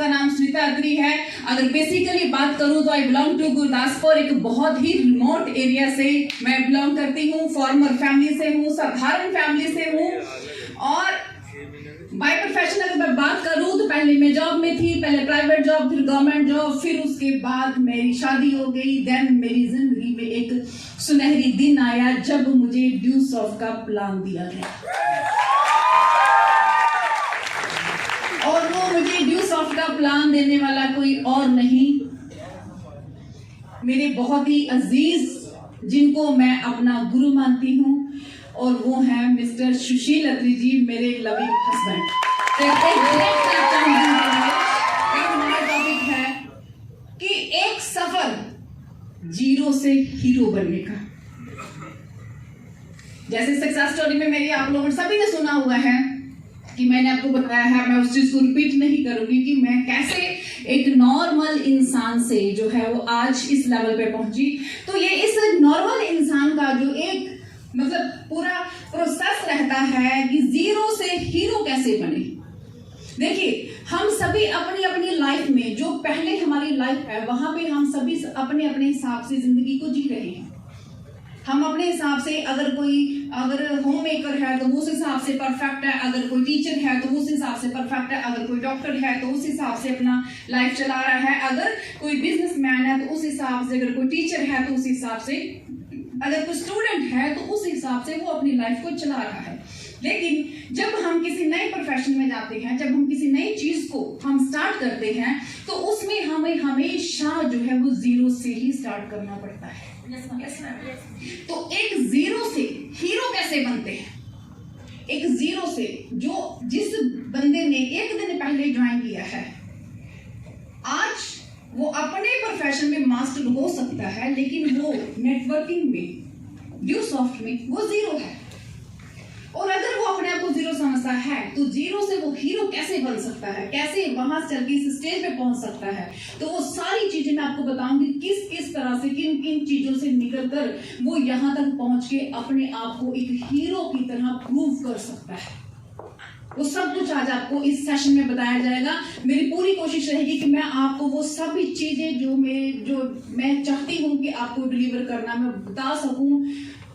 उसका नाम सुनीता अत्री है। अगर बेसिकली बात करूं तो आई बिलोंग टू गुरदासपुर, एक बहुत ही रिमोट एरिया से मैं बिलोंग करती हूं। फॉर्मर फैमिली से हूं, साधारण फैमिली से हूं। और बाय प्रोफेशन अगर मैं बात करूं तो पहले मैं जॉब में थी, पहले प्राइवेट जॉब, फिर गवर्नमेंट जॉब, फिर उसके बाद मेरी शादी हो गई। देन मेरी जिंदगी में एक सुनहरी दिन आया जब मुझे ड्यू सॉफ्ट का प्लान दिया गया। और वो मुझे ड्यू सॉफ्ट का प्लान देने वाला कोई और नहीं, मेरे बहुत ही अजीज जिनको मैं अपना गुरु मानती हूँ, और वो हैं मिस्टर सुशील अत्री जी, मेरे लविंग हस्बैंड। हमारा टॉपिक है कि एक सफर जीरो से हीरो बनने का। जैसे सक्सेस स्टोरी में मेरी आप लोगों सभी ने सुना हुआ है कि मैंने आपको बताया है, मैं उस चीज को रिपीट नहीं करूंगी कि मैं कैसे एक नॉर्मल इंसान से जो है वो आज इस लेवल पे पहुंची। तो ये इस नॉर्मल इंसान का जो एक मतलब पूरा प्रोसेस रहता है कि जीरो से हीरो कैसे बने। देखिए, हम सभी अपनी अपनी लाइफ में जो पहले हमारी लाइफ है वहां पे हम सभी अपने अपने हिसाब से जिंदगी को जी रहे हैं। हम अपने हिसाब से, अगर होम मेकर है तो उस हिसाब से परफेक्ट है, अगर कोई टीचर है तो उस हिसाब से परफेक्ट है, अगर कोई डॉक्टर है तो उस हिसाब से अपना लाइफ चला रहा है, अगर कोई बिजनेसमैन है तो उस हिसाब से, अगर कोई टीचर है तो उस हिसाब से, अगर कोई स्टूडेंट है तो उस हिसाब से वो अपनी लाइफ को चला रहा है। लेकिन जब हम किसी नए प्रोफेशन में जाते हैं, जब हम किसी नई चीज को हम स्टार्ट करते हैं तो उसमें हमें हमेशा जो है वो जीरो से ही स्टार्ट करना पड़ता है। तो एक जीरो से हीरो कैसे बनते हैं? एक जीरो से जिस बंदे ने एक दिन पहले ज्वाइन किया है, आज वो अपने प्रोफेशन में मास्टर हो सकता है, लेकिन वो नेटवर्किंग में, ड्यू सॉफ्ट में वो जीरो है। और अगर वो अपने आप को जीरो समझता है तो जीरो से वो हीरो कैसे बन सकता है, कैसे वहां से चल के इस स्टेज पे पहुंच सकता है। तो वो सारी चीजें मैं आपको बताऊंगी, किस किस तरह से, किन किन चीजों से निकलकर वो यहां तक पहुंच के अपने आप को एक हीरो की तरह प्रूव कर सकता है। वो सब कुछ आज आपको इस सेशन में बताया जाएगा। मेरी पूरी कोशिश रहेगी कि मैं आपको वो सभी चीजें जो मैं चाहती हूँ कि आपको डिलीवर करना, मैं बता सकूं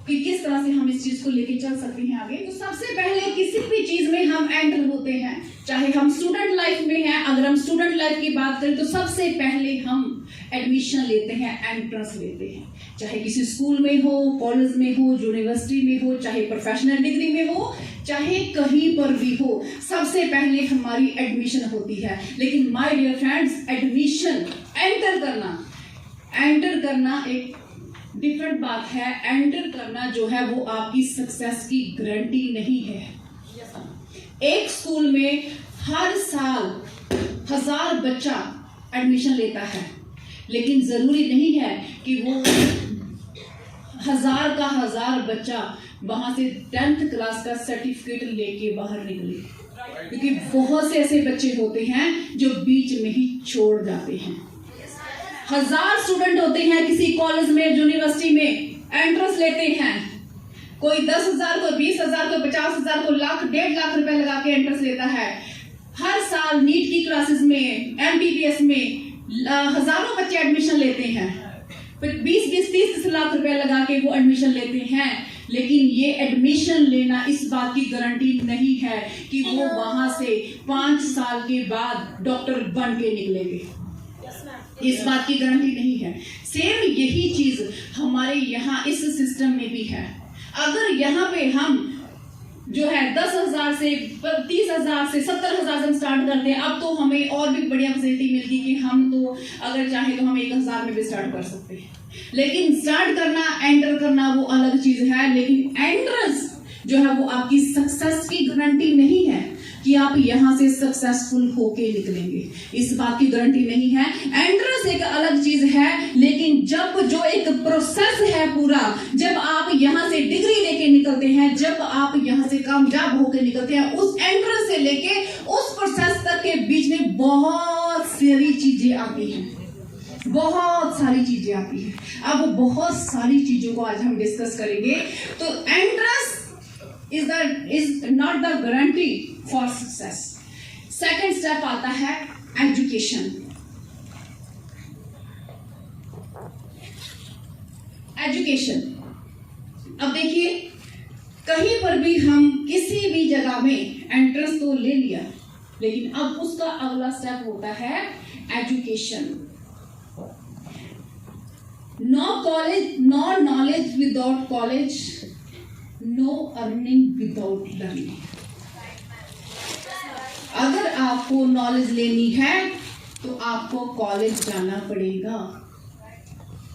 कि किस तरह से हम इस चीज को लेके चल सकते हैं आगे। तो सबसे पहले किसी भी चीज में हम एंटर होते हैं, चाहे हम स्टूडेंट लाइफ में हैं, अगर हम स्टूडेंट लाइफ की बात करें तो सबसे पहले हम एडमिशन लेते हैं, एंट्रेंस लेते हैं। चाहे किसी स्कूल में हो, कॉलेज में हो, यूनिवर्सिटी में हो, चाहे प्रोफेशनल डिग्री में हो, चाहे कहीं पर भी हो, सबसे पहले हमारी एडमिशन होती है। लेकिन my dear friends, admission, enter करना एक डिफरेंट बात है। एंटर करना जो है वो आपकी सक्सेस की गारंटी नहीं है। एक स्कूल में हर साल 1000 बच्चा एडमिशन लेता है, लेकिन जरूरी नहीं है कि वो 1000 का 1000 बच्चा वहां से 10th क्लास का सर्टिफिकेट लेके बाहर निकले, क्योंकि बहुत से ऐसे बच्चे होते हैं जो बीच में ही छोड़ जाते हैं। 1000 स्टूडेंट होते हैं किसी कॉलेज में, यूनिवर्सिटी में, एंट्रेंस लेते हैं, कोई 10,000, कोई 20,000, कोई 50,000, कोई लाख, 1.5 लाख रुपए लगा के एंट्रेंस लेता है। हर साल नीट की क्लासेस में, MBBS में हजारों बच्चे एडमिशन लेते हैं, फिर 20-30 लाख रुपए लगा के वो एडमिशन लेते हैं। लेकिन ये एडमिशन लेना इस बात की गारंटी नहीं है कि वो वहां से 5 साल के बाद डॉक्टर बन के निकलेंगे। इस बात की गारंटी नहीं है। सेम यही चीज हमारे यहाँ इस सिस्टम में भी है। अगर यहाँ पे हम जो है 10,000 से 30,000 से 70,000 से स्टार्ट करते हैं, अब तो हमें और भी बढ़िया फैसिलिटी मिलती कि हम तो अगर चाहे तो हम 1,000 में भी स्टार्ट कर सकते हैं। लेकिन स्टार्ट करना, एंटर करना वो अलग चीज है। लेकिन एंट्रेंस जो है वो आपकी सक्सेस की गारंटी नहीं है कि आप यहां से सक्सेसफुल होके निकलेंगे, इस बात की गारंटी नहीं है। एंट्रेंस एक अलग चीज है, लेकिन जब जो एक प्रोसेस है पूरा, जब आप यहां से डिग्री लेके निकलते हैं, जब आप यहां से कामयाब होके निकलते हैं, उस एंट्रेंस से लेके उस प्रोसेस तक के बीच में बहुत सारी चीजें आती हैं, बहुत सारी चीजें आती हैं। अब बहुत सारी चीजों को आज हम डिस्कस करेंगे। तो entrance is not the guarantee for success. Second step आता है एजुकेशन। एजुकेशन, अब देखिए कहीं पर भी हम किसी भी जगह में एंट्रेंस तो ले लिया, लेकिन अब उसका अगला स्टेप होता है education. No college, no knowledge without college, no earning without learning. अगर आपको नॉलेज लेनी है तो आपको कॉलेज जाना पड़ेगा,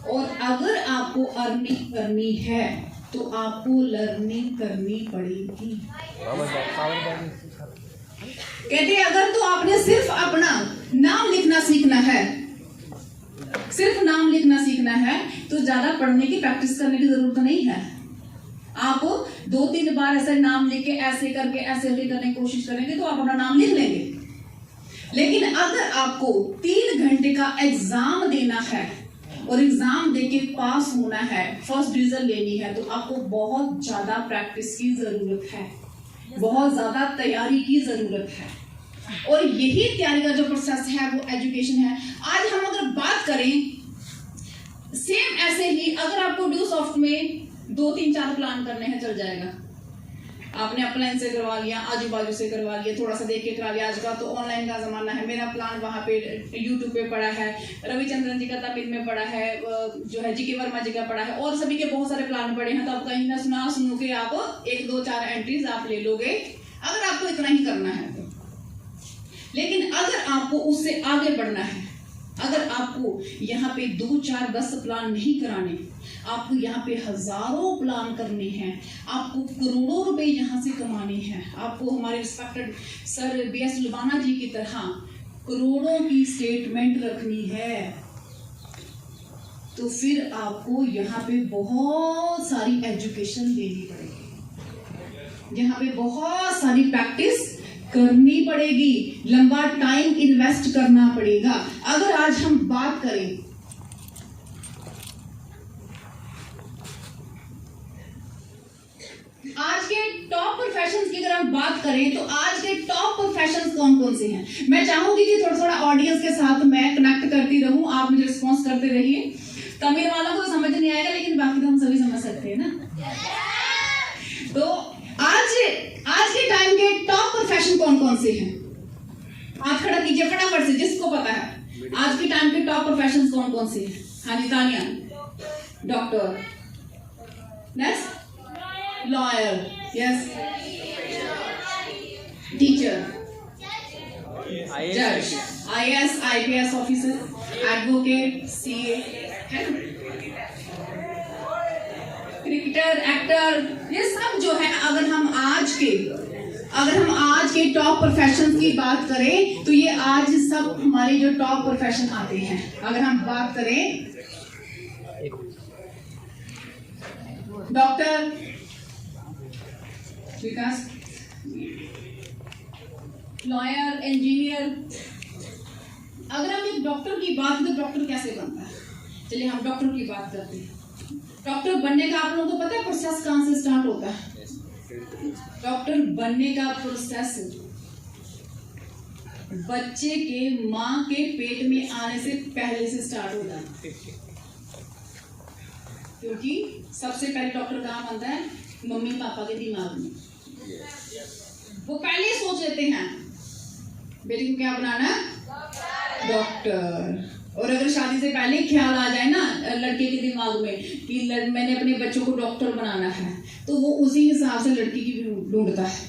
और अगर आपको अर्निंग करनी है तो आपको लर्निंग करनी पड़ेगी। कहते हैं अगर तो आपने सिर्फ अपना नाम लिखना सीखना है, सिर्फ नाम लिखना सीखना है, तो ज्यादा पढ़ने की प्रैक्टिस करने की जरूरत नहीं है। आप 2-3 बार ऐसे नाम लिख के ऐसे करके ऐसे करने की कोशिश करेंगे तो आप अपना नाम लिख लेंगे। लेकिन अगर आपको 3 घंटे का एग्जाम देना है और एग्जाम देके पास होना है, फर्स्ट डिवीजन लेनी है, तो आपको बहुत ज्यादा प्रैक्टिस की जरूरत है, बहुत ज्यादा तैयारी की जरूरत है। और यही तैयारी का जो प्रोसेस है वो एजुकेशन है। आज हम अगर बात करें सेम ऐसे ही, अगर आपको ड्यू सॉफ्ट में 2-3-4 प्लान करने हैं, चल जाएगा। आपने अपलाइन से करवा लिया, आजू बाजू से करवा लिया, थोड़ा सा देख के करा लिया। आज का तो ऑनलाइन का जमाना है। मेरा प्लान वहाँ पे यूट्यूब पे पड़ा है, रविचंद्रन जी का तमिल में पड़ा है, जो है जीके वर्मा जी का पड़ा है, और सभी के बहुत सारे प्लान पड़े हैं। तो आप कहीं ना सुनो के आप 1-2-4 एंट्रीज आप ले लोगे, अगर आपको इतना ही करना है तो। लेकिन अगर आपको उससे आगे बढ़ना है, अगर आपको यहाँ पे 2-4-10 प्लान नहीं कराने, आपको यहाँ पे हजारों प्लान करने हैं, आपको करोड़ों रुपए यहाँ से कमाने हैं, आपको हमारे रिस्पेक्टेड सर BS लुबाना जी की तरह करोड़ों की स्टेटमेंट रखनी है, तो फिर आपको यहाँ पे बहुत सारी एजुकेशन लेनी पड़ेगी, यहाँ पे बहुत सारी प्रैक्टिस करनी पड़ेगी, लंबा टाइम इन्वेस्ट करना पड़ेगा। अगर आज हम बात करें आज के टॉप प्रोफेशंस की, अगर हम बात करें तो आज के टॉप प्रोफेशंस कौन कौन से हैं? मैं चाहूंगी कि थोड़ा थोड़ा ऑडियंस के साथ मैं कनेक्ट करती रहूं, आप मुझे रिस्पॉन्स करते रहिए। तमिल वालों को तो समझ नहीं आएगा, लेकिन बाकी तो हम सभी समझ सकते हैं ना। तो आज के टाइम के टॉप प्रोफेशन कौन कौन से हैं? हाथ खड़ा कीजिए फटाफट से, जिसको पता है आज के टाइम के टॉप प्रोफेशन कौन कौन से हैं। हाँ जी, Tania. Doctor, next lawyer, yes, teacher, जज, IAS IPS officer, advocate, CA, cricketer, actor, ये सब जो है, अगर हम आज के टॉप प्रोफेशंस की बात करें तो ये आज सब हमारे जो टॉप प्रोफेशन आते हैं। अगर हम बात करें डॉक्टर विकास, लॉयर, इंजीनियर, अगर हम एक डॉक्टर की बात करें तो डॉक्टर कैसे बनता है? चलिए हम डॉक्टर की बात करते हैं। डॉक्टर बनने का आप लोगों को पता है प्रोसेस कहां से स्टार्ट होता है? डॉक्टर बनने का प्रोसेस बच्चे के मां के पेट में आने से पहले से स्टार्ट होता है, क्योंकि सबसे पहले डॉक्टर कहां बनता है? मम्मी पापा के दिमाग में। वो पहले ही सोच लेते हैं बेटे को क्या बनाना है? डॉक्टर। और अगर शादी से पहले ख्याल आ जाए ना लड़के के दिमाग में कि मैंने अपने बच्चों को डॉक्टर बनाना है, तो वो उसी हिसाब से लड़की की भी ढूंढता है,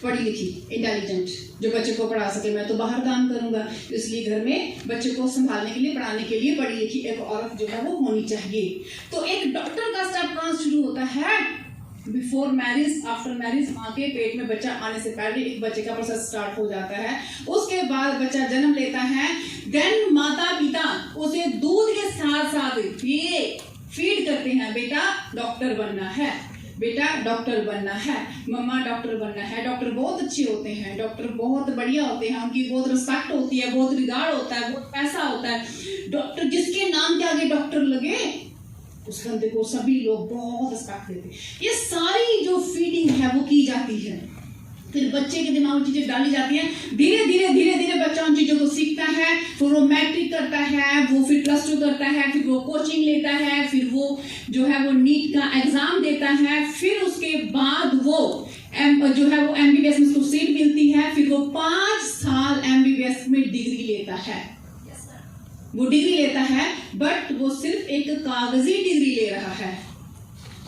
पढ़ी लिखी, इंटेलिजेंट, जो बच्चे को पढ़ा सके। मैं तो बाहर काम करूंगा, इसलिए घर में बच्चे को संभालने के लिए, पढ़ाने के लिए पढ़ी लिखी एक औरत जो है वो होनी चाहिए। तो एक डॉक्टर का स्टेप कहाँ शुरू होता है? बिफोर मैरिज, आफ्टर मैरिज, माँ के पेट में बच्चा आने से पहले एक बच्चे का प्रोसेस स्टार्ट हो जाता है। उसके बाद बच्चा जन्म लेता है, देन माता पिता उसे दूध के साथ साथ ये फीड करते हैं, बेटा डॉक्टर बनना है, बेटा डॉक्टर बनना है, मम्मा डॉक्टर बनना है। डॉक्टर बहुत अच्छे होते हैं, डॉक्टर बहुत बढ़िया होते हैं, उनकी बहुत रिस्पेक्ट होती है, बहुत रिगार्ड होता है, बहुत पैसा होता है। डॉक्टर जिसके नाम के आगे डॉक्टर लगे उस बंदे को सभी लोग बहुत रिस्पेक्ट देते हैं। ये सारी जो फीडिंग है वो की जाती है, फिर बच्चे के दिमाग में चीजें डाली जाती हैं, धीरे धीरे बच्चा उन चीजों को सीखता है, फिर वो मैट्रिक करता है, वो फिर +2 करता है, फिर वो कोचिंग लेता है, फिर वो जो है वो नीट का एग्जाम देता है, फिर उसके बाद वो जो है वो MBBS में उसको सीट मिलती है, फिर वो 5 साल MBBS में डिग्री लेता है। वो डिग्री लेता है बट वो सिर्फ एक कागजी डिग्री ले रहा है,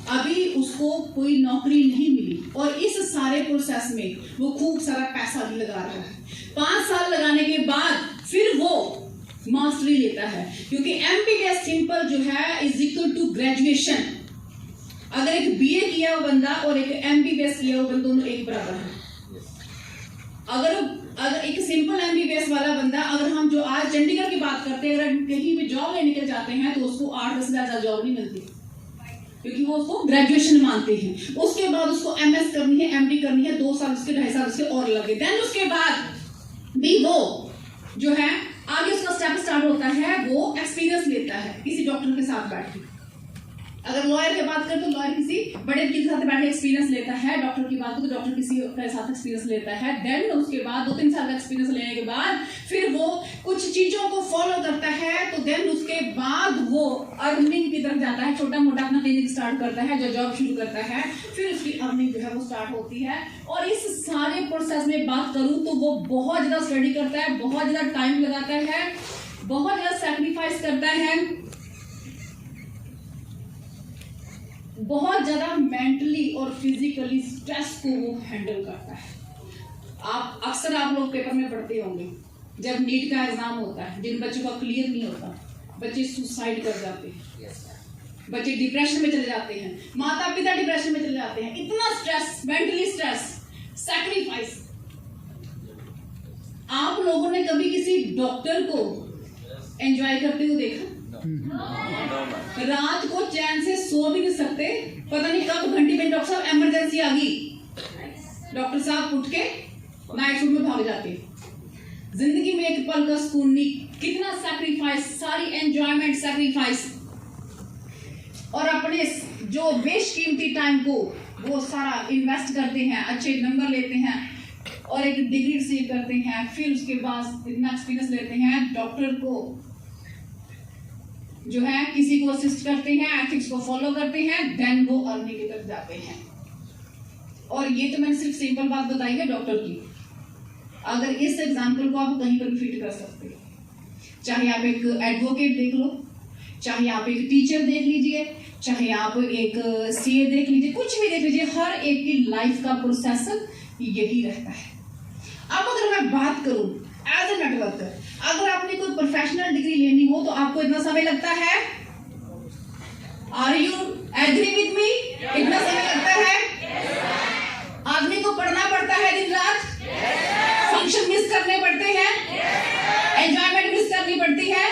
अभी उसको कोई नौकरी नहीं मिली, और इस सारे प्रोसेस में वो खूब सारा पैसा भी लगा रहा है। 5 साल लगाने के बाद फिर वो मास्टरी लेता है, क्योंकि MBBS सिंपल जो है इज इक्वल टू ग्रेजुएशन। अगर एक BA किया हुआ बंदा और एक MBBS किया हुआ बंदा दोनों एक बराबर है। अगर एक सिंपल MBBS वाला बंदा, अगर हम जो आज चंडीगढ़ की बात करते हैं, अगर कहीं भी जॉब लेने के जाते हैं तो उसको 8-10 हजार जॉब नहीं मिलती, क्योंकि वो उसको ग्रेजुएशन मानते हैं। उसके बाद उसको MS करनी है, MD करनी है, 2 साल उसके 2.5 साल उसके और लगे, देन उसके बाद भी वो जो है आगे उसका स्टेप स्टार्ट होता है, वो एक्सपीरियंस लेता है किसी डॉक्टर के साथ बैठ के। अगर लॉयर की बात करें तो लॉयर किसी बड़े वकील के साथ बैठे एक्सपीरियंस लेता है, डॉक्टर की बात करें तो डॉक्टर किसी के साथ एक्सपीरियंस लेता है, देन उसके बाद 2-3 साल का एक्सपीरियंस लेने के बाद फिर वो कुछ चीजों को फॉलो करता है, तो देन उसके बाद वो अर्निंग की तरफ जाता है, छोटा मोटा अपना क्लिनिक स्टार्ट करता है, जो जॉब शुरू करता है, फिर उसकी अर्निंग जो है वो स्टार्ट होती है। और इस सारे प्रोसेस में बात करूं तो वो बहुत ज्यादा स्टडी करता है, बहुत ज्यादा टाइम लगाता है, बहुत ज्यादा सैक्रिफाइस करता है, बहुत ज्यादा मेंटली और फिजिकली स्ट्रेस को वो हैंडल करता है। अक्सर आप लोग पेपर में पढ़ते होंगे, जब नीट का एग्जाम होता है, जिन बच्चों का क्लियर नहीं होता, बच्चे सुसाइड कर जाते हैं, बच्चे डिप्रेशन में चले जाते हैं, माता पिता डिप्रेशन में चले जाते हैं। इतना स्ट्रेस, मेंटली स्ट्रेस, सैक्रिफाइस। आप लोगों ने कभी किसी डॉक्टर को एंजॉय करते हुए देखा? रात को चैन से सो भी नहीं सकते, पता नहीं कब घंटी में डॉक्टर साहब इमरजेंसी आ गई, डॉक्टर साहब उठ के नाइट सूट में भाग जाते। जिंदगी में एक पल का सुकून नहीं, कितना सैक्रिफाइस, सारी एंजॉयमेंट सैक्रिफाइस, और अपने जो बेशकीमती टाइम को वो सारा इन्वेस्ट करते हैं, अच्छे नंबर लेते हैं और एक डिग्री रिसीव करते हैं, फिर उसके बाद इतना एक्सपीरियंस लेते हैं, डॉक्टर को जो है किसी को असिस्ट करते हैं, एथिक्स को फॉलो करते हैं, देन वो अर्निंग की तरफ जाते हैं। और ये तो मैंने सिर्फ सिंपल बात बताई है डॉक्टर की। अगर इस एग्जांपल को आप कहीं पर भी फिट कर सकते हो, चाहे आप एक एडवोकेट देख लो, चाहे आप एक टीचर देख लीजिए, चाहे आप एक CA देख लीजिए, कुछ भी देख लीजिए, हर एक की लाइफ का प्रोसेस यही रहता है। अब अगर मैं बात करूं एज ए नेटवर्कर, अगर आपने कोई प्रोफेशनल डिग्री लेनी हो तो आपको इतना समय लगता है? Are you agree with me? इतना समय लगता है? आदमी को पढ़ना पड़ता है दिन रात, फंक्शन मिस करने पड़ते हैं, एंजॉयमेंट मिस करनी पड़ती है,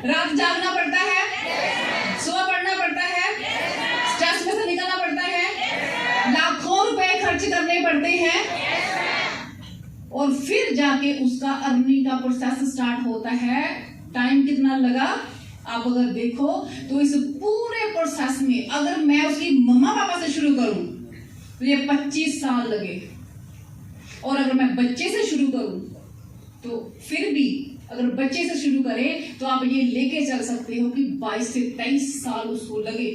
रात जागना पड़ता है, सुबह पढ़ना पड़ता है, स्ट्रेस में से निकलना पड़ता है, लाखों रुपए खर्च करने पड़ते हैं, और फिर जाके उसका अर्निंग का प्रोसेस स्टार्ट होता है। टाइम कितना लगा आप अगर देखो तो इस पूरे प्रोसेस में अगर मैं उसकी मम्मा पापा से शुरू करूं तो ये 25 साल लगे, और अगर मैं बच्चे से शुरू करूं तो फिर भी अगर बच्चे से शुरू करें तो आप ये लेके चल सकते हो कि 22 से 23 साल उसको लगे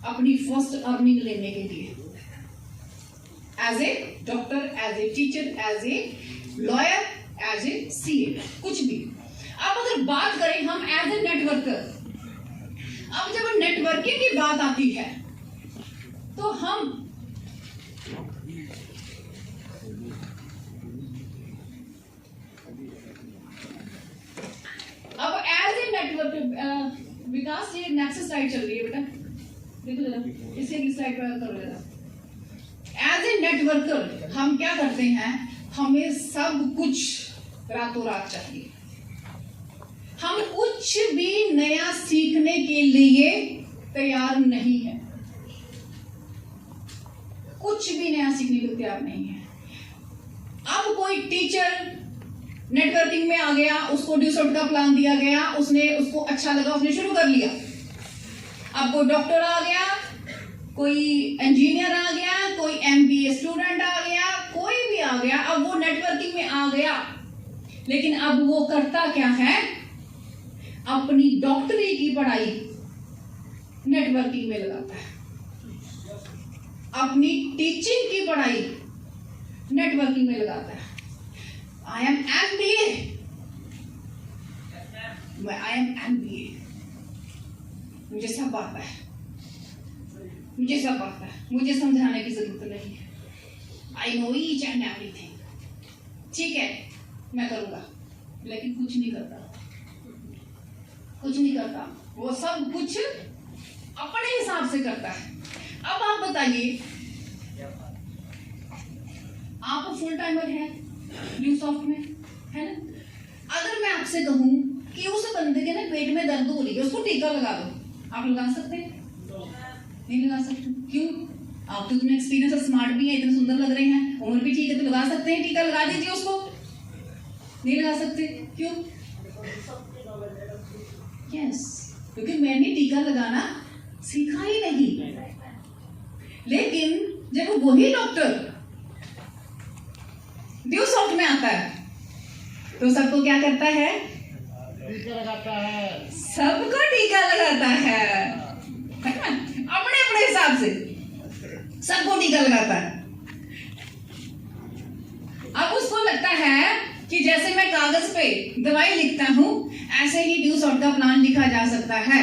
अपनी फर्स्ट अर्निंग लेने के लिए, as a doctor, as a teacher, as a lawyer, as a CA, कुछ भी। अब अगर बात करें हम एज ए नेटवर्कर, अब जब नेटवर्किंग की बात आती है तो हम अब एज ए नेटवर्कर, विकास ये नेक्स्ट स्लाइड चल रही है बेटा, देखो जरा, इसे अगली स्लाइड पर करो जरा। एज ए नेटवर्कर हम क्या करते हैं, हमें सब कुछ रातों रात चाहिए, हम कुछ भी नया सीखने के लिए तैयार नहीं है, कुछ भी नया सीखने के लिए तैयार नहीं है। अब कोई टीचर नेटवर्किंग में आ गया, उसको ड्यूसर्ट का प्लान दिया गया, उसने उसको अच्छा लगा, उसने शुरू कर लिया। अब कोई डॉक्टर आ गया, कोई इंजीनियर आ गया, कोई MBA स्टूडेंट आ गया, आ गया, अब वो नेटवर्किंग में आ गया, लेकिन अब वो करता क्या है, अपनी डॉक्टरी की पढ़ाई नेटवर्किंग में लगाता है, अपनी टीचिंग की पढ़ाई नेटवर्किंग में लगाता है। I am MBA, I am MBA, मुझे सब आता है, मुझे सब आता है, मुझे समझाने की जरूरत नहीं है। I know each and everything, ठीक है मैं करूंगा, लेकिन कुछ नहीं करता, कुछ नहीं करता, वो सब कुछ अपने हिसाब से करता है। अब आप बताइए, आप फुल टाइमर है न्यूज़सॉफ्ट में, है ना? अगर मैं आपसे कहूं कि उस बंदे के ना पेट में दर्द हो रही है, उसको टीका लगा दो, आप लगा सकते हैं? नहीं लगा सकते। क्यों? आप तो इतने एक्सपीरियंस और स्मार्ट भी हैं, इतने सुंदर लग रहे हैं, उम्र भी ठीक है, तो लगा सकते हैं, टीका लगा दीजिए उसको। नहीं लगा सकते, क्यों? यस, क्योंकि मैंने टीका लगाना सीखा ही नहीं। लेकिन जब वही डॉक्टर न्यूज़सॉफ्ट में आता है तो सबको क्या करता है? टीका लगाता है, सबको टीका लगाता है, अपने अपने हिसाब से सबको टीका लगाता है। अब उसको लगता है कि जैसे मैं कागज पे दवाई लिखता हूं, ऐसे ही न्यूज़सॉफ्ट का प्लान लिखा जा सकता है।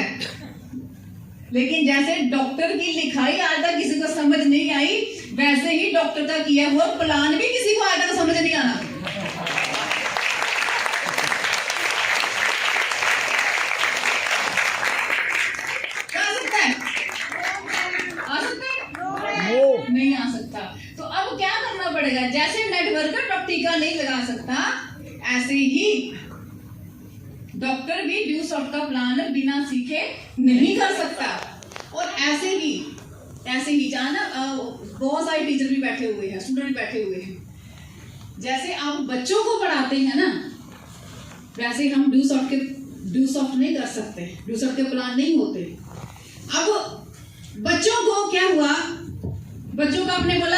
लेकिन जैसे डॉक्टर की लिखाई आज तक किसी को समझ नहीं आई, वैसे ही डॉक्टर का किया हुआ प्लान भी किसी को आज तक समझ नहीं आना। नहीं आ सकता। तो अब क्या करना पड़ेगा? जैसे नेटवर्कर डॉक्टर टीका नहीं लगा सकता, ऐसे ही डॉक्टर भी न्यूज़सॉफ्ट का प्लान बिना सीखे नहीं कर सकता। और ऐसे ही जाना, बहुत सारे टीचर भी बैठे हुए हैं, स्टूडेंट भी बैठे हुए हैं। जैसे आप बच्चों को पढ़ाते हैं ना, वैसे हम न्यूज़सॉफ्ट नहीं कर सकते, न्यूज़सॉफ्ट के प्लान नहीं होते। अब बच्चों को क्या हुआ, बच्चों का आपने बोला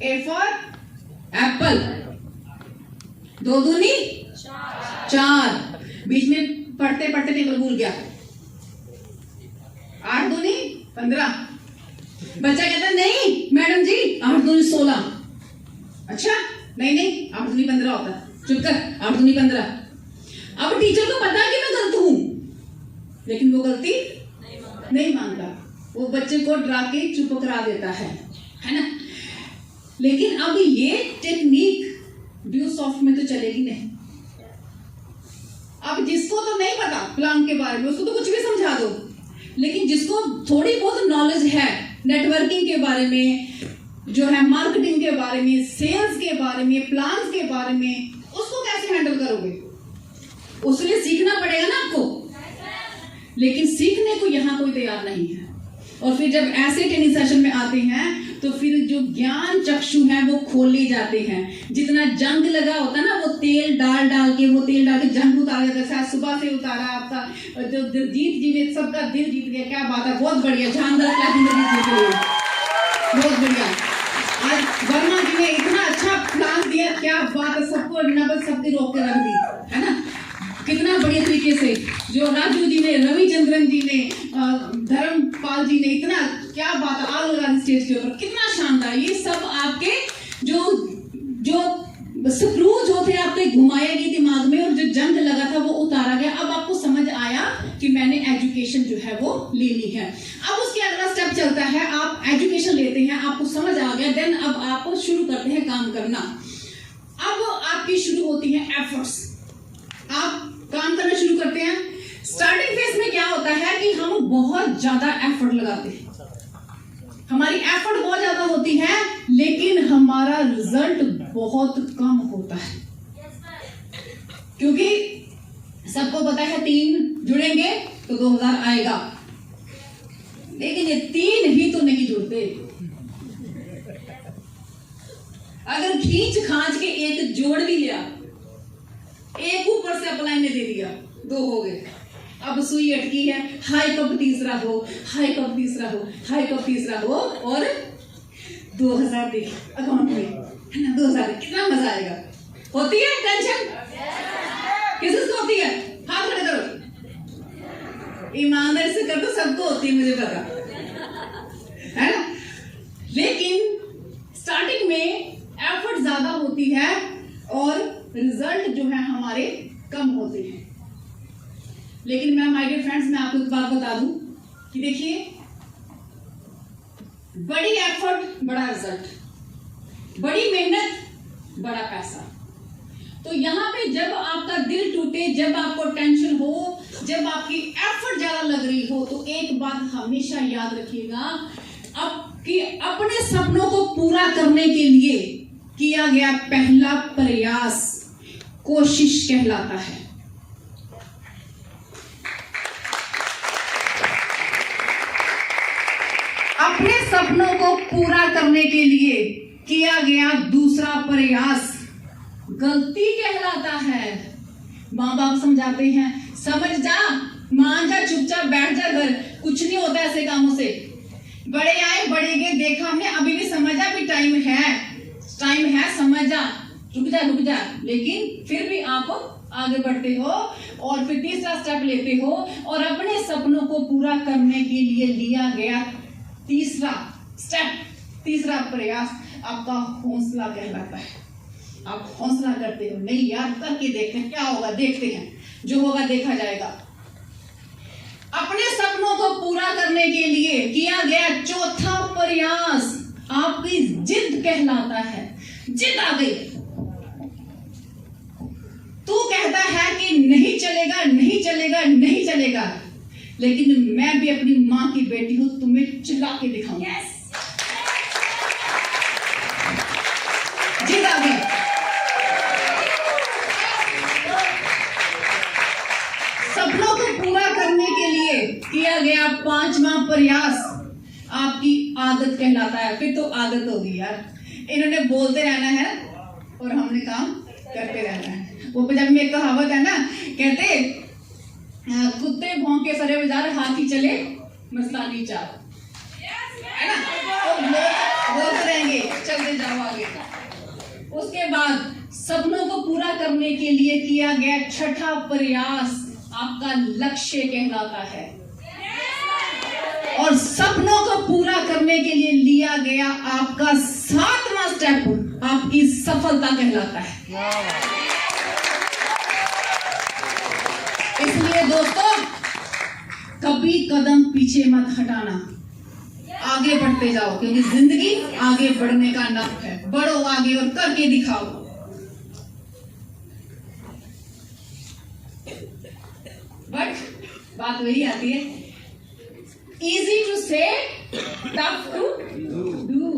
ए फॉर एप्पल, 2 दूनी 4, बीच में पढ़ते पढ़ते टेबल भूल गया, 8 दूनी 15। बच्चा कहता नहीं मैडम जी 8 दूनी 16। अच्छा नहीं 8 दूनी 15 होता, चुप कर, 8 दूनी 15। अब टीचर को पता कि मैं गलत हूं, लेकिन वो गलती नहीं मानता, वो बच्चे को डरा के चुप करा देता है ना? लेकिन अब ये टेक्निक न्यूज़सॉफ्ट में तो चलेगी नहीं। अब जिसको तो नहीं पता प्लान के बारे में, उसको तो कुछ भी समझा दो, लेकिन जिसको थोड़ी बहुत नॉलेज है नेटवर्किंग के बारे में, जो है मार्केटिंग के बारे में, सेल्स के बारे में, प्लान्स के बारे में, उसको कैसे हैंडल करोगे? उसके लिए सीखना पड़ेगा ना आपको, लेकिन सीखने को यहाँ कोई तैयार नहीं है। और फिर जब ऐसे ट्रेनिंग सेशन में आते हैं तो फिर जो ज्ञान चक्षु है वो खोले जाते हैं। जितना जंग लगा होता है ना, वो तेल डाल के जंग उतारा जाता है। सुबह से उतारा आपका जीत ने सबका दिल जीत गया, क्या बात है, बहुत बढ़िया, शानदार, बहुत बढ़िया। आज वर्मा जी ने इतना अच्छा प्लान दिया, क्या बात है, सबको नबज सबकी रोक के रख दी, है ना? कितना बढ़िया तरीके से जो राजू जी ने, रविचंद्रन जी ने, धर्मपाल जी ने, इतना क्या बात है, आग लगा दी स्टेज के ऊपर, कितना शानदार। ये सब आपके जो स्क्रू जो थे आपके घुमाए गए दिमाग में, और जो जंग लगा था वो उतारा गया। अब आपको समझ आया कि मैंने एजुकेशन जो है वो लेनी है। अब उसके अगला स्टेप चलता है, आप एजुकेशन लेते हैं, आपको समझ आ गया, देन अब आप शुरू करते हैं काम करना। अब आपकी शुरू होती है एफर्ट्स, आप काम करना शुरू करते हैं। स्टार्टिंग फेज में क्या होता है कि हम बहुत ज्यादा एफर्ट लगाते हैं, हमारी एफर्ट बहुत ज्यादा होती है, लेकिन हमारा रिजल्ट बहुत कम होता है, क्योंकि सबको पता है 3 जुड़ेंगे तो 2000 आएगा, लेकिन ये 3 ही तो नहीं जुड़ते। अगर खींच खांच के एक जोड़ भी लिया, एक ऊपर से अप्लाई ने दे दिया, 2 हो गए। अब सुई अटकी है, हाई कब तीसरा हो, हाई कब तीसरा हो, हाई कब तीसरा हो, और 2000 देखिए अकाउंट में, है ना, 2000 कितना मजा आएगा। होती है टेंशन? किसको होती है? हाथ खड़े करो, ईमानदारी से कर दो, सबको होती है, मुझे पता है ना। लेकिन स्टार्टिंग में एफर्ट ज्यादा होती है और रिजल्ट जो है हमारे कम होते हैं। लेकिन मैं माय डियर फ्रेंड्स, मैं आपको एक बात बता दूं कि देखिए, बड़ी एफर्ट बड़ा रिजल्ट, बड़ी मेहनत बड़ा पैसा। तो यहाँ पे जब आपका दिल टूटे, जब आपको टेंशन हो, जब आपकी एफर्ट ज्यादा लग रही हो, तो एक बात हमेशा याद रखिएगा, कि अपने सपनों को पूरा करने के लिए किया गया पहला प्रयास कोशिश कहलाता है। अपने सपनों को पूरा करने के लिए किया गया दूसरा प्रयास गलती कहलाता है। माँ बाप समझाते हैं, समझ जा, मान जा, चुपचाप बैठ जा घर, कुछ नहीं होता ऐसे कामों से। बड़े आए बड़े गए, देखा हमने, अभी भी समझ जा, अभी टाइम है, समझ जा, रुक जा। लेकिन फिर भी आप आगे बढ़ते हो और फिर तीसरा स्टेप लेते हो, और अपने सपनों को पूरा करने के लिए लिया गया तीसरा स्टेप, तीसरा प्रयास आपका हौसला कहलाता है। आप हौसला करते हो, नहीं यार करके देखते हैं क्या होगा, देखते हैं, जो होगा देखा जाएगा। अपने सपनों को पूरा करने के लिए किया गया चौथा प्रयास आपकी जिद कहलाता है। जिद आ गई, तू कहता है कि नहीं चलेगा, लेकिन मैं भी अपनी मां की बेटी हूं, तुम्हें चिल्ला के दिखाऊंगा। जिद आ गई। सपनों को पूरा करने के लिए किया गया पांचवा प्रयास आपकी आदत कहलाता है। फिर तो आदत होगी यार, इन्होंने बोलते रहना है और हमने काम करते रहना है। वो पंजाबी में एक कहावत है ना, कहते कुत्ते भौंके सरे बाजार, हाथी चले मस्तानी चाल, है ना, और बोलते रहेंगे, चलते जाओ आगे। उसके बाद सपनों को पूरा करने के लिए किया गया छठा प्रयास आपका लक्ष्य कहलाता है, और सपनों को पूरा करने के लिए लिया गया आपका सातवां स्टेप आपकी सफलता कहलाता है। इसलिए दोस्तों, कभी कदम पीछे मत हटाना, आगे बढ़ते जाओ, क्योंकि जिंदगी आगे बढ़ने का नाम है। बढ़ो आगे और करके दिखाओ। बट बात वही आती है, इजी टू से, टफ टू डू।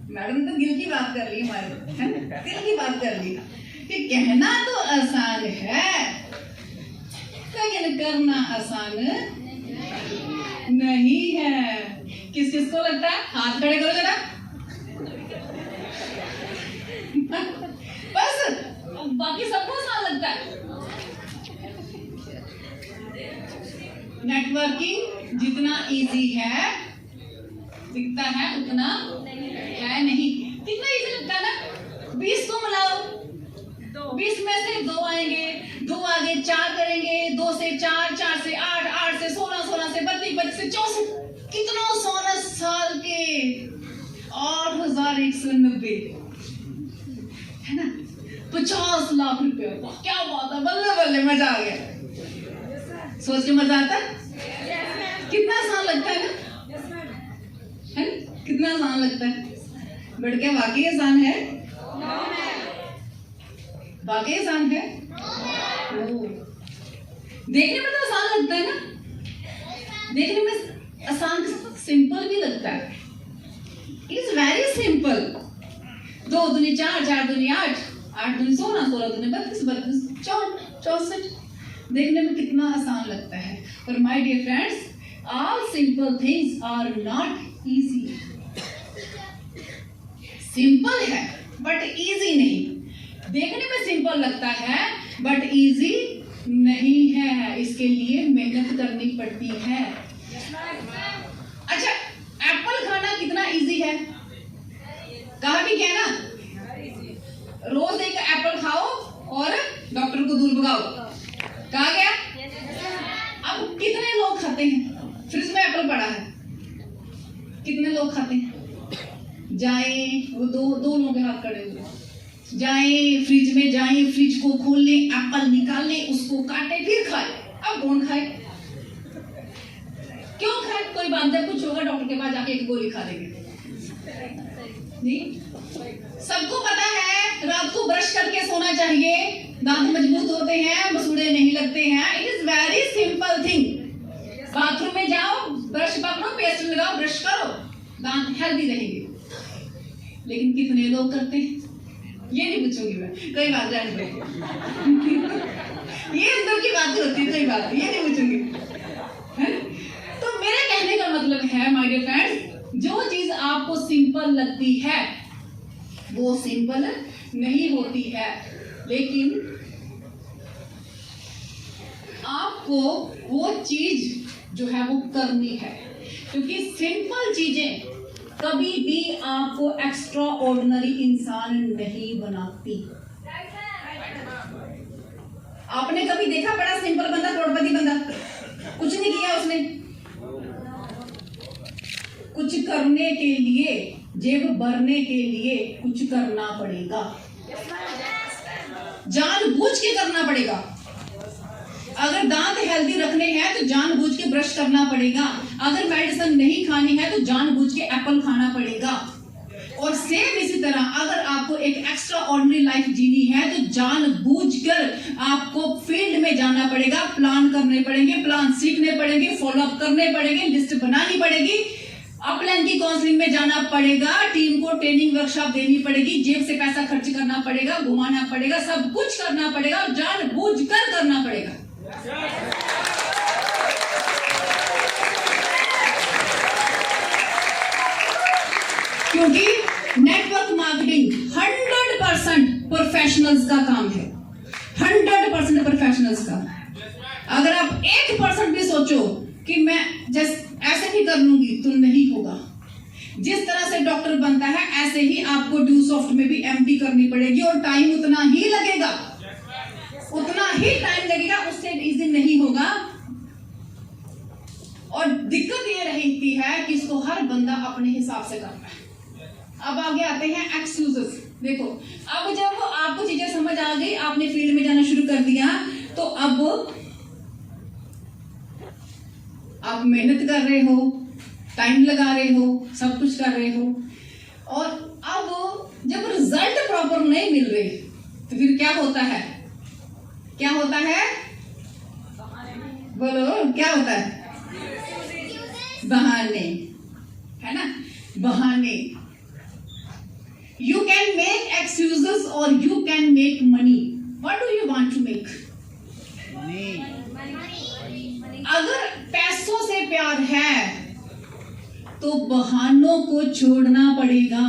मैडम तो दिल की बात कर ली, हमारे दिल की बात कर ली कि कहना तो आसान है, लेकिन करना आसान नहीं है। किस किस को लगता है? हाथ खड़े करो जरा। बस बाकी सबको आसान लगता है। नेटवर्किंग जितना इजी है दिखता है, उतना है नहीं। कितना इजी लगता है ना, 20 को मिलाओ, 20 में से 2 आएंगे, 2 आगे 4 करेंगे, 2 से 4, 4 से 8, 8 से 16, 16 से 32, 32 से 64, कितना 16 साल के 8190, है ना, 50 लाख रुपए। क्या बात है, बल्ले बल्ले, मजा आ गया। सोच के मजा आता है, कितना आसान लगता है ना, है ना, कितना आसान लगता है। बट क्या वाकई आसान है? वाकई आसान है? देखने में तो आसान लगता है ना, देखने में आसान, सिंपल भी लगता है। It is very simple. 2 दूनी 4, 4 दूनी 8, 8 दूनी 16, 16 दूनी 32, 32 64, देखने में कितना आसान लगता है। पर my dear friends, all simple things are not easy. Simple है बट इजी नहीं। देखने में सिंपल लगता है बट इजी नहीं है, इसके लिए मेहनत करनी पड़ती है। अच्छा, एप्पल खाना कहा भी क्या ना, रोज एक एप्पल खाओ और डॉक्टर को दूर भगाओ, कहा गया। अब कितने लोग खाते हैं? फ्रिज में एप्पल पड़ा है, कितने लोग खाते हैं? जाए वो दो लोगों के हाथ खड़े हुए, जाए फ्रिज में, जाए फ्रिज को खोल ले, एप्पल निकाल ले, उसको काटे, फिर खाए। अब कौन खाए? क्यों खाए? कोई बांधर कुछ होगा, डॉक्टर के पास जाके एक गोली खा लेंगे। नहीं, सबको पता है रात को ब्रश करके सोना चाहिए, दांत मजबूत होते हैं, मसूड़े नहीं लगते हैं। It is very simple thing. Bathroom में जाओ, ब्रश पकड़ो, पेस्ट लगाओ, ब्रश करो, दांत हेल्दी रहेंगे। लेकिन कितने लोग करते हैं? ये नहीं पूछूंगी मैं, कई बात जान ये अंदर की बात होती है, कई बात ये नहीं पूछूंगी। तो मेरे कहने का मतलब है माय डियर फ्रेंड्स, जो चीज आपको सिंपल लगती है वो सिंपल नहीं होती है, लेकिन आपको वो चीज जो है वो करनी है, क्योंकि सिंपल चीजें कभी भी आपको एक्स्ट्रा ऑर्डिनरी इंसान नहीं बनाती। आपने कभी देखा बड़ा सिंपल बंदा, करोड़पति बंदा, कुछ नहीं किया उसने, कुछ करने के लिए, जेब भरने के लिए कुछ करना पड़ेगा, जानबूझ के करना पड़ेगा। अगर दांत हेल्दी रखने हैं तो जानबूझ के ब्रश करना पड़ेगा, अगर मेडिसिन नहीं खानी है तो जानबूझ के एप्पल खाना पड़ेगा। और सेम इसी तरह अगर आपको एक एक्स्ट्रा ऑर्डिनरी लाइफ जीनी है तो जानबूझकर आपको फील्ड में जाना पड़ेगा, प्लान करने पड़ेंगे, प्लान सीखने पड़ेंगे, फॉलो अप करने पड़ेंगे, लिस्ट बनानी पड़ेगी, अपलाइन की काउंसलिंग में जाना पड़ेगा, टीम को ट्रेनिंग वर्कशॉप देनी पड़ेगी, जेब से पैसा खर्च करना पड़ेगा, घुमाना पड़ेगा, सब कुछ करना पड़ेगा और जानबूझकर करना पड़ेगा। क्योंकि नेटवर्क मार्केटिंग 100% प्रोफेशनल्स का काम है, 100% प्रोफेशनल्स का। अगर आप 1% भी सोचो कि मैं ऐसे ही कर लूंगी तो नहीं होगा। जिस तरह से डॉक्टर बनता है ऐसे ही आपको ड्यू सॉफ्ट में भी एमडी करनी पड़ेगी और टाइम उतना ही लगेगा, उतना ही टाइम लगेगा, उससे इजी नहीं होगा। और दिक्कत ये रहती है कि इसको हर बंदा अपने हिसाब से करता है। अब आगे आते हैं एक्सक्यूजेस। देखो, अब जब आपको चीजें समझ आ गई, आपने फील्ड में जाना शुरू कर दिया, तो अब आप मेहनत कर रहे हो, टाइम लगा रहे हो, सब कुछ कर रहे हो, और अब जब रिजल्ट प्रॉपर नहीं मिल रहे तो फिर क्या होता है? क्या होता है? बोलो, क्या होता है? बहाने, है ना? बहाने। You can make excuses or you can make money. What do you want to make? अगर पैसों से प्यार है तो बहानों को छोड़ना पड़ेगा,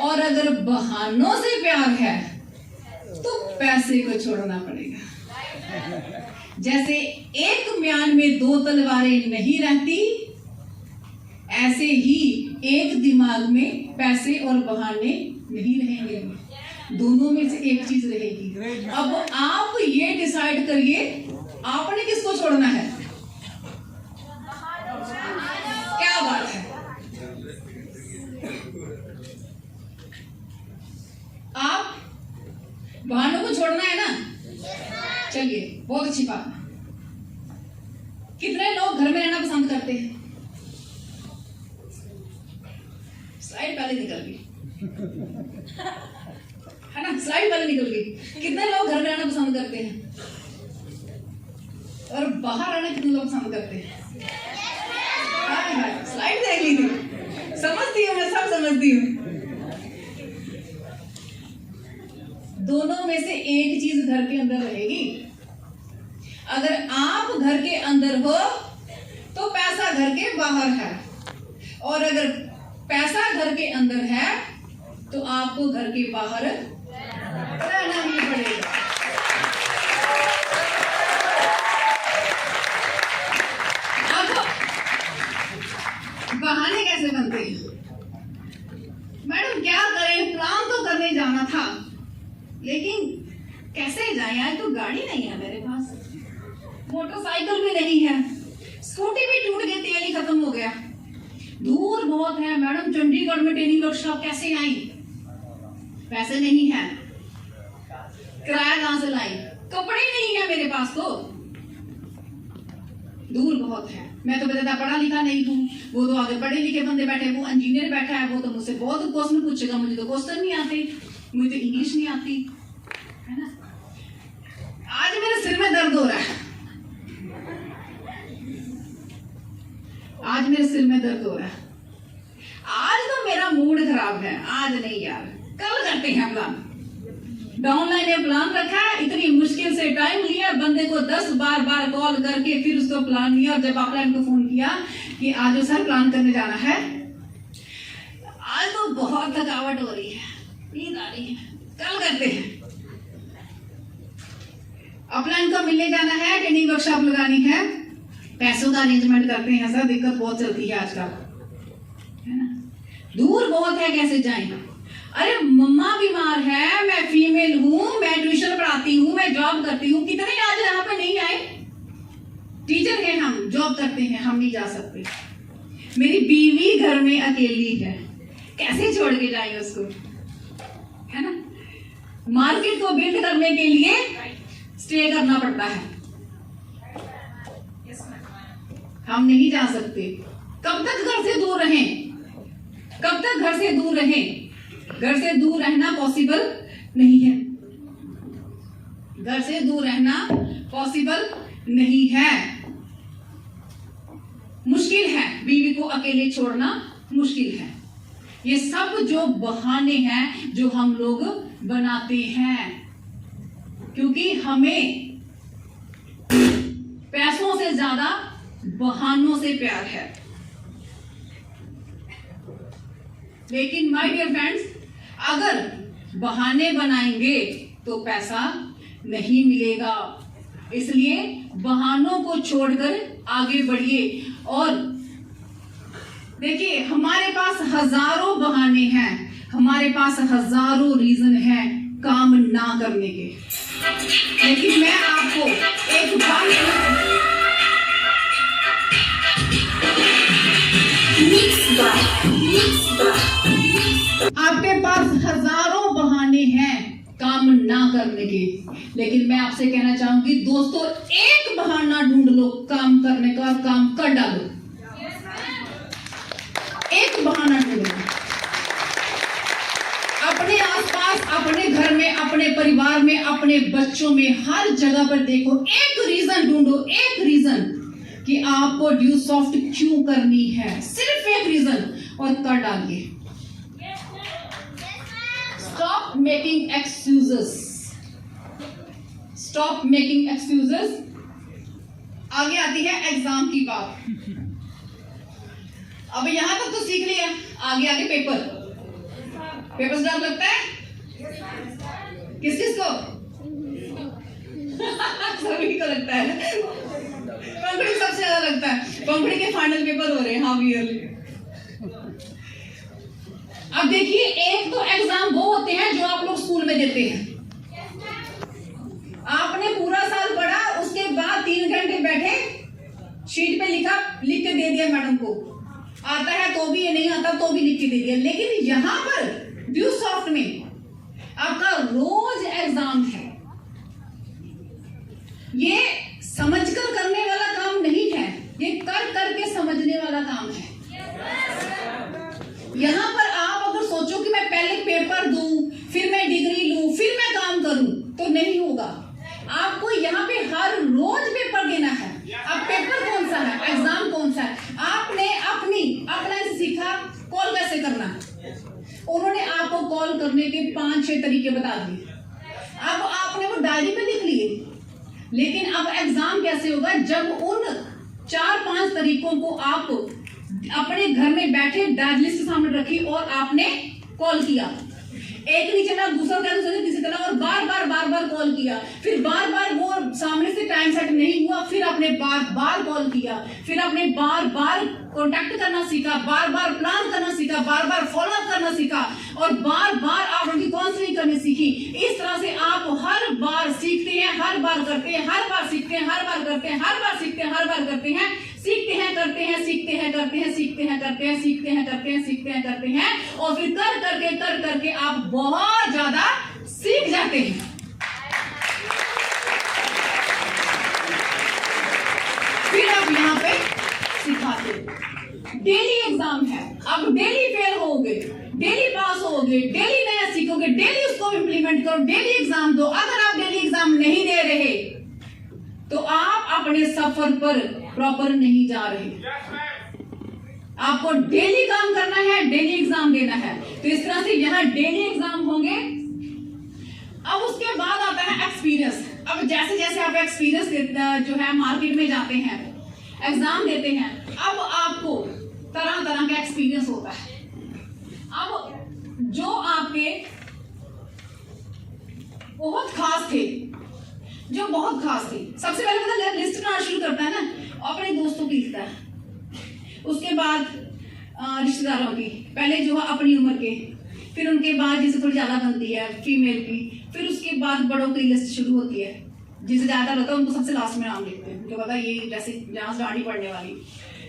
और अगर बहानों से प्यार है तो पैसे को छोड़ना पड़ेगा। जैसे एक म्यान में दो तलवारें नहीं रहती, ऐसे ही एक दिमाग में पैसे और बहाने नहीं रहेंगे, दोनों में से एक चीज रहेगी। अब आप ये डिसाइड करिए आपने किसको छोड़ना है। क्या बात है? आप बहानों को छोड़ना है ना? चलिए, बहुत अच्छी बात। कितने लोग घर में रहना पसंद करते हैं? स्लाइड पहले निकल गई, है ना? स्लाइड पहले निकल गई। कितने लोग घर में रहना पसंद करते हैं? और बाहर रहना कितने लोग पसंद करते हैं? स्लाइड देख ली थी, समझती हूँ मैं, सब समझती हूँ। दोनों में से एक चीज घर के अंदर रहेगी। अगर आप घर के अंदर हो तो पैसा घर के बाहर है, और अगर पैसा घर के अंदर है तो आपको घर के बाहर रहना ही पड़ेगा। अब बहाने कैसे बनते हैं? मोटरसाइकिल भी नहीं है, स्कूटी भी टूट गई, तेल ही खत्म हो गया। दूर बहुत है मैडम, चंडीगढ़ में ट्रेनिंग वर्कशॉप कैसे आई? पैसे नहीं है, किराया कहां से लाई? कपड़े नहीं है मेरे पास, तो दूर बहुत है। मैं तो ज्यादा पढ़ा लिखा नहीं हूँ, वो तो आगे पढ़े लिखे बंदे बैठे, वो इंजीनियर बैठा है, वो तो मुझसे बहुत क्वेश्चन पूछेगा, मुझे तो क्वेश्चन नहीं आते, मुझे तो इंग्लिश नहीं आती है ना। आज मेरे सिर में दर्द हो रहा है, आज मेरे सिर में दर्द हो रहा है, आज तो मेरा मूड खराब है। आज नहीं यार, कल करते हैं प्लान। डाउनलाइन ने प्लान रखा है, इतनी मुश्किल से टाइम लिया, बंदे को 10 बार कॉल करके फिर उसको प्लान लिया, और जब अपलाइन को फोन किया कि आज सर प्लान करने जाना है, आज तो बहुत थकावट हो रही है, नींद आ रही है, कल करते हैं। अपलाइन को मिलने जाना है, ट्रेनिंग वर्कशॉप लगानी है, पैसों का अरेंजमेंट करते हैं सर, दिक्कत बहुत चलती है आजकल, है ना। दूर बहुत है, कैसे जाएंगे? अरे मम्मा बीमार है, मैं फीमेल हूँ, मैं ट्यूशन पढ़ाती हूँ, मैं जॉब करती हूँ, कितने आज यहाँ पे नहीं आए? टीचर हैं हम, जॉब करते हैं, हम नहीं जा सकते। मेरी बीवी घर में अकेली है, कैसे छोड़ के जाएंगे उसको, है ना। मार्केट को बिल्ड करने के लिए स्टे करना पड़ता है, हम नहीं जा सकते। कब तक घर से दूर रहें? कब तक घर से दूर रहें? घर से दूर रहना पॉसिबल नहीं है, घर से दूर रहना पॉसिबल नहीं है, मुश्किल है, बीवी को अकेले छोड़ना मुश्किल है। ये सब जो बहाने हैं जो हम लोग बनाते हैं, क्योंकि हमें पैसों से ज्यादा बहानों से प्यार है। लेकिन माय डियर फ्रेंड्स, अगर बहाने बनाएंगे तो पैसा नहीं मिलेगा, इसलिए बहानों को छोड़कर आगे बढ़िए। और देखिए, हमारे पास हजारों बहाने हैं, हमारे पास हजारों रीजन हैं काम ना करने के, लेकिन मैं आपको एक बात, आपके पास हजारों बहाने हैं काम ना करने के, लेकिन मैं आपसे कहना चाहूंगी दोस्तों, एक बहाना ढूंढ लो काम करने का, काम कर डालो। एक बहाना ढूंढ लो, अपने आसपास, अपने घर में, अपने परिवार में, अपने बच्चों में, हर जगह पर देखो, एक रीजन ढूंढो, एक रीजन कि आपको ड्यू सॉफ्ट क्यों करनी है, सिर्फ एक रीजन, और कर डालिए। Stop making excuses. Stop making excuses. आगे आती है एग्जाम की बात। अब यहां तक तो सीख लिया, आगे आगे पेपर, पेपर से डर लगता है किस किस को? सभी को लगता है, पंखड़ी सबसे ज्यादा लगता है, पंखड़ी के फाइनल पेपर हो रहे हैं हाफ ईयरली। अब देखिए, एक तो एग्जाम वो होते हैं जो आप लोग स्कूल में देते हैं, आपने पूरा साल पढ़ा, उसके बाद 3 घंटे बैठे, शीट पे लिखा, लिख के दे दिया मैडम को, आता है तो भी, ये नहीं आता तो भी लिख के दे दिया। लेकिन यहां पर ड्यू सॉफ्ट में आपका रोज एग्जाम है, ये समझकर करने वाला काम नहीं है, ये कर करके समझने वाला काम है। यहां पर आप अगर सोचो कि मैं पहले पेपर दूं, फिर मैं डिग्री लूं, फिर मैं काम करूं, तो नहीं होगा। आपको यहाँ पे हर रोज पेपर देना है। अब पेपर कौन सा है, एग्जाम कौन सा है, आपने अपने से सीखा कॉल कैसे करना है, उन्होंने आपको कॉल करने के 5-6 तरीके बता दिए, अब आपने वो डायरी पे लिख लिए। लेकिन अब एग्जाम कैसे होगा, जब उन 4-5 तरीकों को आप अपने घर में बैठे डायरी लिस्ट सामने रखी और आपने कॉल किया, एक नीचे ना दूसरा क्या दूसरा तीसरी तरह, और बार बार कॉल किया, फिर बार बार वो सामने से टाइम सेट नहीं हुआ, फिर आपने बार कॉल किया, फिर आपने बार कांटेक्ट करना सीखा, बार प्लान करना सीखा, बार फॉलो अप करना सीखा, और बार आप उनकी काउंसलिंग करनी सीखी। इस तरह से आप हर बार सीखते हैं, हर बार करते हैं, हर बार सीखते सीखते हैं, हर बार करते हैं, हर बार सीखते हैं, हर बार करते हैं, सीखते हैं, करते हैं, सीखते हैं, करते हैं, सीखते हैं, करते हैं, सीखते हैं, करते हैं, सीखते हैं, करते हैं, और फिर कर करके आप बहुत ज्यादा सीख जाते हैं। फिर आप यहाँ पे सिखाते हो। डेली एग्जाम है, अब डेली फेल होगे, डेली पास होगे, डेली नया सीखोगे, डेली उसको इम्प्लीमेंट करो, डेली एग्जाम दो। अगर आप डेली एग्जाम नहीं दे रहे तो आप अपने सफर पर प्रॉपर नहीं जा रहे। आपको डेली काम करना है, डेली एग्जाम देना है। तो इस तरह से यहाँ डेली एग्जाम होंगे। अब उसके बाद आता है एक्सपीरियंस। अब जैसे जैसे आप एक्सपीरियंस जो है मार्केट में जाते हैं, एग्जाम देते हैं, अब आपको तरह तरह का एक्सपीरियंस होता है। अब जो आपके बहुत खास थे, जो बहुत खास थे, सबसे पहले मतलब लिस्ट बनाना शुरू करता है ना, अपने दोस्तों की लिखता है, उसके बाद रिश्तेदारों की, पहले जो है अपनी उम्र के, फिर उनके बाद जिसे थोड़ी ज्यादा बनती है फीमेल की, फिर उसके बाद बड़ों की लिस्ट शुरू होती है। जिसे ज्यादा रहता है उनको सबसे लास्ट में नाम लिखते हैं, उनको पता है ये जैसे जहां डांडी पड़ने वाली।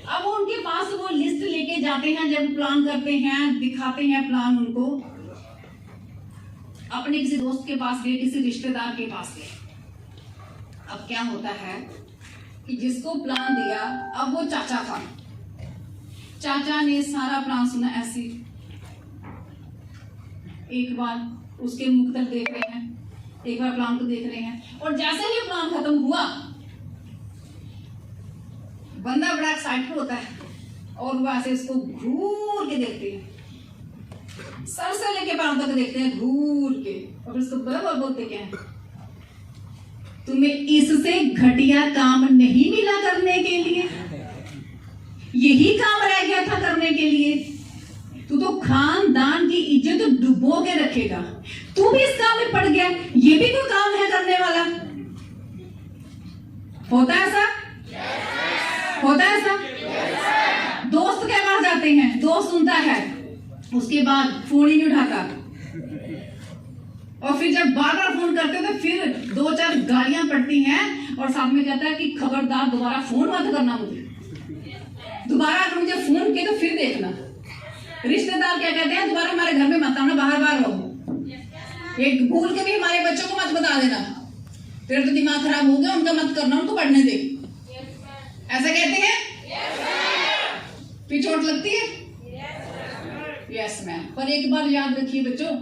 अब वो उनके पास वो लिस्ट लेके जाते हैं, जब प्लान करते हैं, दिखाते हैं प्लान उनको, अपने किसी दोस्त के पास गए, किसी रिश्तेदार के पास गए। अब क्या होता है कि जिसको प्लान दिया, अब वो चाचा था, चाचा ने सारा प्लान सुना ऐसे, एक बार उसके मुख तक देख रहे हैं, एक बार प्लान को देख रहे हैं, और जैसे ही प्लान खत्म हुआ, बंदा बड़ा एक्साइटेड होता है और वो ऐसे इसको घूर के देखते हैं, सर से लेके पांव तक देखते हैं घूर के, और फिर उसको बराबर बोलते क्या है, तुम्हें इससे घटिया काम नहीं मिला करने के लिए, यही काम रह गया था करने के लिए, तू तो खानदान की इज्जत डुबो के रखेगा, तू भी इस काम में पड़ गया, ये भी कोई काम है करने वाला? होता है ऐसा? होता है ऐसा? दोस्त के पास जाते हैं, दोस्त सुनता है, उसके बाद फोन ही नहीं उठाता, और फिर जब बार बार फोन करते तो फिर 2-4 गालियां पड़ती हैं, और साथ में कहता है कि खबरदार दोबारा फोन मत करना मुझे, दोबारा अगर मुझे फोन किया तो फिर देखना। रिश्तेदार क्या कहते हैं, दोबारा हमारे घर में मत आना, बाहर बाहर रहो, एक भूल के भी हमारे बच्चों को मत बता देना, तेरा तो दिमाग खराब हो गया, उनका मत करना, उनको पढ़ने दे, ऐसा कहते हैं? फिर चोट लगती है? Yes ma'am. पर एक बार याद रखिए बच्चों,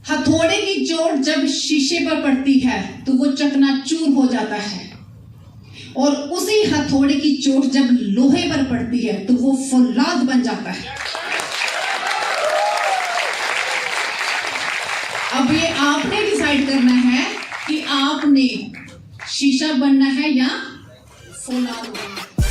हथौड़े की चोट जब शीशे पर पड़ती है तो वो चकनाचूर हो जाता है, और उसी हथौड़े की चोट जब लोहे पर पड़ती है तो वो फौलाद बन जाता है। अब ये आपने डिसाइड करना है कि आपने शीशा बनना है या फौलाद बनना है।